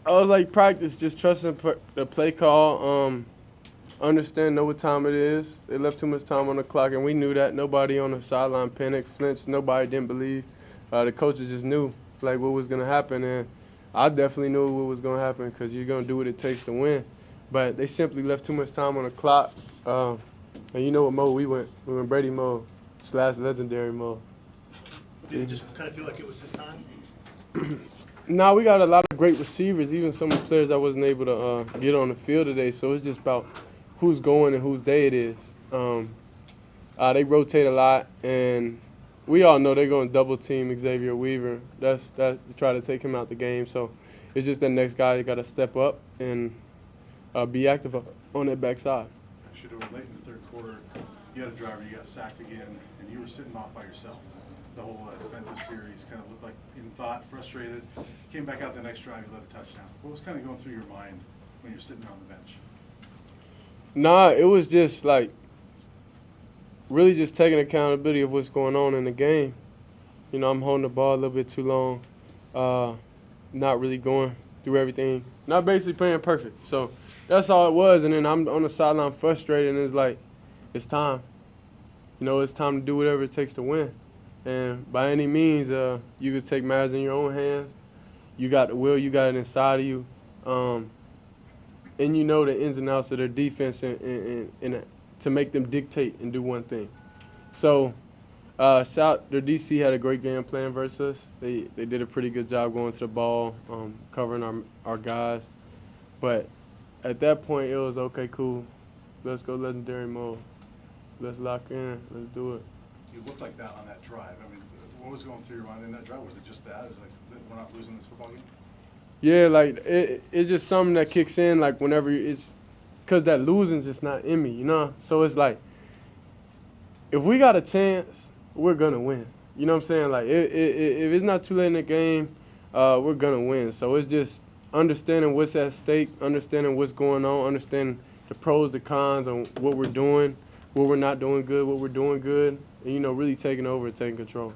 I was like practice, just trusting the play call. Understand, know what time it is. They left too much time on the clock, and we knew that. Nobody on the sideline panicked, flinched. Nobody didn't believe. The coaches just knew like what was gonna happen, and I definitely knew what was gonna happen because you're gonna do what it takes to win. But they simply left too much time on the clock, and you know what mode we went? We went Brady mode / legendary mode. Did it just kind of feel like it was his time? Now we got a lot of great receivers, even some of the players I wasn't able to get on the field today. So it's just about who's going and whose day it is. They rotate a lot, and we all know they're going to double team Xavier Weaver. That's to try to take him out the game. So it's just the next guy got to step up and be active on that backside. Shedeur, late in the third quarter, you had a driver, you got sacked again, and you were sitting off by yourself. The whole defensive series kind of looked like in thought, frustrated. Came back out the next drive, you led a touchdown. What was kind of going through your mind when you're sitting there on the bench? Nah, it was just like really just taking accountability of what's going on in the game. You know, I'm holding the ball a little bit too long, not really going through everything, not basically playing perfect. So that's all it was. And then I'm on the sideline frustrated, and it's like, it's time. You know, it's time to do whatever it takes to win. And by any means, you could take matters in your own hands. You got the will, you got it inside of you. And you know the ins and outs of their defense and to make them dictate and do one thing. So their DC had a great game plan versus us. They did a pretty good job going to the ball, covering our guys. But at that point, it was, okay, cool. Let's go legendary mode. Let's lock in. Let's do it. You looked like that on that drive. I mean, what was going through your mind in that drive? Was it just that? It was like, we're not losing this football game? Yeah, like it's just something that kicks in like whenever it's because that losing's just not in me, you know? So it's like if we got a chance, we're gonna win. You know what I'm saying? Like if it's not too late in the game, we're gonna win. So it's just understanding what's at stake, understanding what's going on, understanding the pros, the cons, on what we're doing, what we're not doing good, what we're doing good, and you know, really taking over and taking control.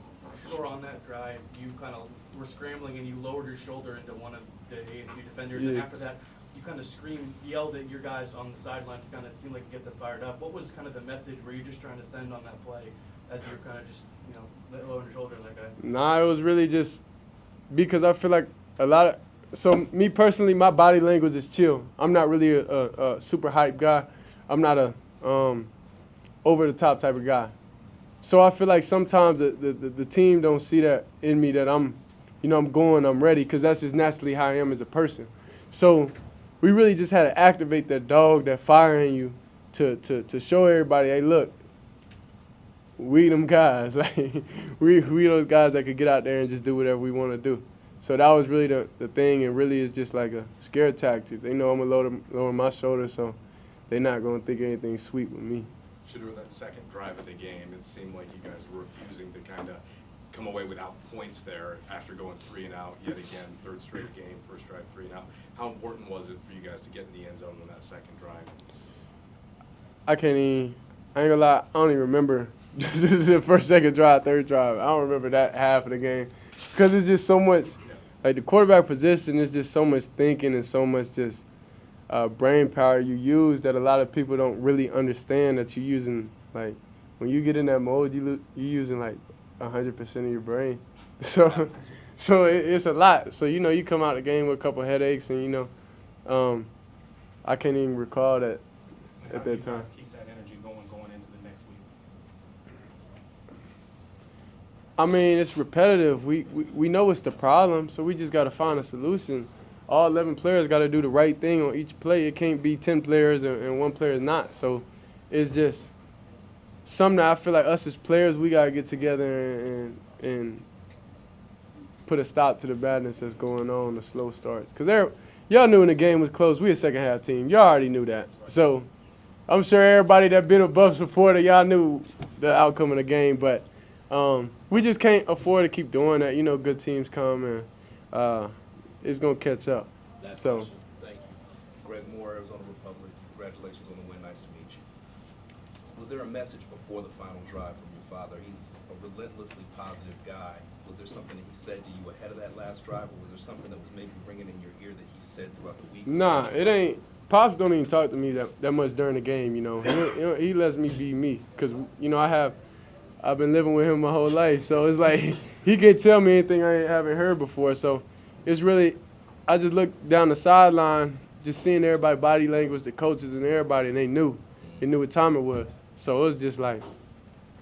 Sure, on that drive, you kind of were scrambling and you lowered your shoulder into one of the ASU defenders, Yeah. and after that, you kind of yelled at your guys on the sideline to kind of seem like you get them fired up. What was kind of the message? Were you just trying to send on that play as you're kind of just, you know, lowering your shoulder like that? Nah, it was really just because I feel like so me personally, my body language is chill. I'm not really a super hype guy. I'm not a over the top type of guy. So I feel like sometimes the team don't see that in me, that I'm ready, because that's just naturally how I am as a person. So we really just had to activate that dog, that fire in you to show everybody, hey, look, we them guys. Like we those guys that could get out there and just do whatever we want to do. So that was really the thing, and really is just like a scare tactic. They know I'm going to lower my shoulder, so they're not going to think anything sweet with me. Shedeur, that second drive of the game, it seemed like you guys were refusing to kind of come away without points there after going 3 and out yet again, third straight game, first drive 3 and out. How important was it for you guys to get in the end zone on that second drive? I ain't gonna lie, I don't even remember the first, second drive, third drive. I don't remember that half of the game because it's just so much, like the quarterback position is just so much thinking and so much just brain power you use that a lot of people don't really understand that you're using. Like when you get in that mode, you're using like 100% of your brain. So it's a lot. So you come out the game with a couple headaches, and I can't even recall that at that time. Keep that energy going into the next week. I mean, it's repetitive. We know it's the problem, so we just got to find a solution. All 11 players got to do the right thing on each play. It can't be 10 players and one player is not. So it's just something that I feel like us as players, we got to get together and put a stop to the badness that's going on, the slow starts. Because y'all knew when the game was close, we a second half team. Y'all already knew that. So I'm sure everybody that been a Buff supporter, y'all knew the outcome of the game. But we just can't afford to keep doing that. Good teams come and it's going to catch up. Last So. question. Thank you. Greg Moore, Arizona Republic. Congratulations on the win. Nice to meet you. Was there a message before the final drive from your father? He's a relentlessly positive guy. Was there something that he said to you ahead of that last drive, or was there something that was maybe ringing in your ear that he said throughout the week? Nah, it ain't. Pops don't even talk to me that much during the game, you know. He lets me be me because, you know, I've been living with him my whole life. So it's like he can tell me anything I haven't heard before. So it's really, I just look down the sideline, just seeing everybody body language, the coaches and everybody, and they knew what time it was. So it was just like,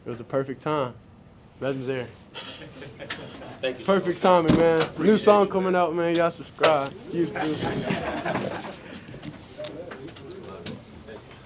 it was a perfect time. Legendary. Thank you. Perfect timing, man. New song coming out, man. Y'all subscribe. You too.